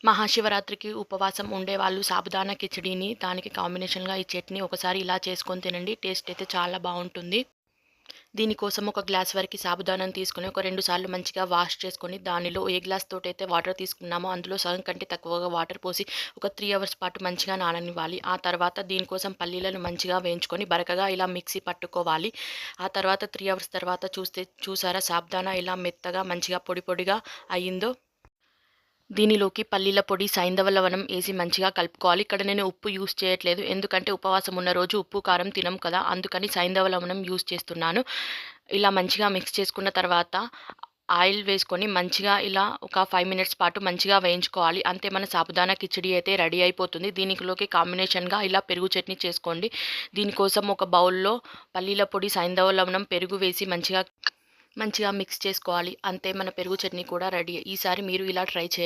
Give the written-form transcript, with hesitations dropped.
మహాశివరాత్రికి ఉపవాసం ఉండేవాళ్ళు సాబుదానా కిచిడీని దానికి కాంబినేషన్‌గా ఈ చట్నీ ఒకసారి ఇలా చేసుకొని తినండి. టేస్ట్ అయితే చాలా బావుంటుంది. దీనికోసం ఒక గ్లాస్ వరకి సాబుదానాన్ని తీసుకొని ఒక 2 సార్లు మంచిగా వాష్ చేసుకొని, దానిలో ఏ గ్లాస్ తోటైతే వాటర్ తీసుకున్నామో అందులో సగం కంటే తక్కువగా వాటర్ పోసి ఒక 3 అవర్స్ పాటు మంచిగా నాననివ్వాలి. ఆ తర్వాత దీనికోసం పల్లీలను మంచిగా వేయించుకొని బరకగా ఇలా మిక్సీ పట్టుకోవాలి. ఆ తర్వాత 3 అవర్స్ తర్వాత చూసారా సాబుదానా ఎలా మెత్తగా మంచిగా పొడి పొడిగా అయిందో. దీనిలోకి పల్లీల పొడి, సైంధవ లవణం ఏసి మంచిగా కలుపుకోవాలి. ఇక్కడ నేను ఉప్పు యూజ్ చేయట్లేదు. ఎందుకంటే ఉపవాసం ఉన్న రోజు ఉప్పు, కారం తినం కదా! అందుకని సైంధవ లవణం యూజ్ చేస్తున్నాను. ఇలా మంచిగా మిక్స్ చేసుకున్న తర్వాత ఆయిల్ వేసుకొని మంచిగా ఇలా ఒక 5 మినిట్స్ పాటు మంచిగా వేయించుకోవాలి. అంతే మన సాబుదానా కిచిడీ అయితే రెడీ అయిపోతుంది. దీనిలోకి కాంబినేషన్‌గా ఇలా పెరుగు చట్నీ చేసుకోండి. దీనికోసం ఒక బౌల్‌లో పల్లీల పొడి, సైంధవ లవణం, పెరుగు వేసి మంచిగా మంచిగా మిక్స్ చేసుకోవాలి. అంతే మన పెరుగు చట్నీ కూడా రెడీ. ఈసారి మీరు ఇలా ట్రై చేయండి.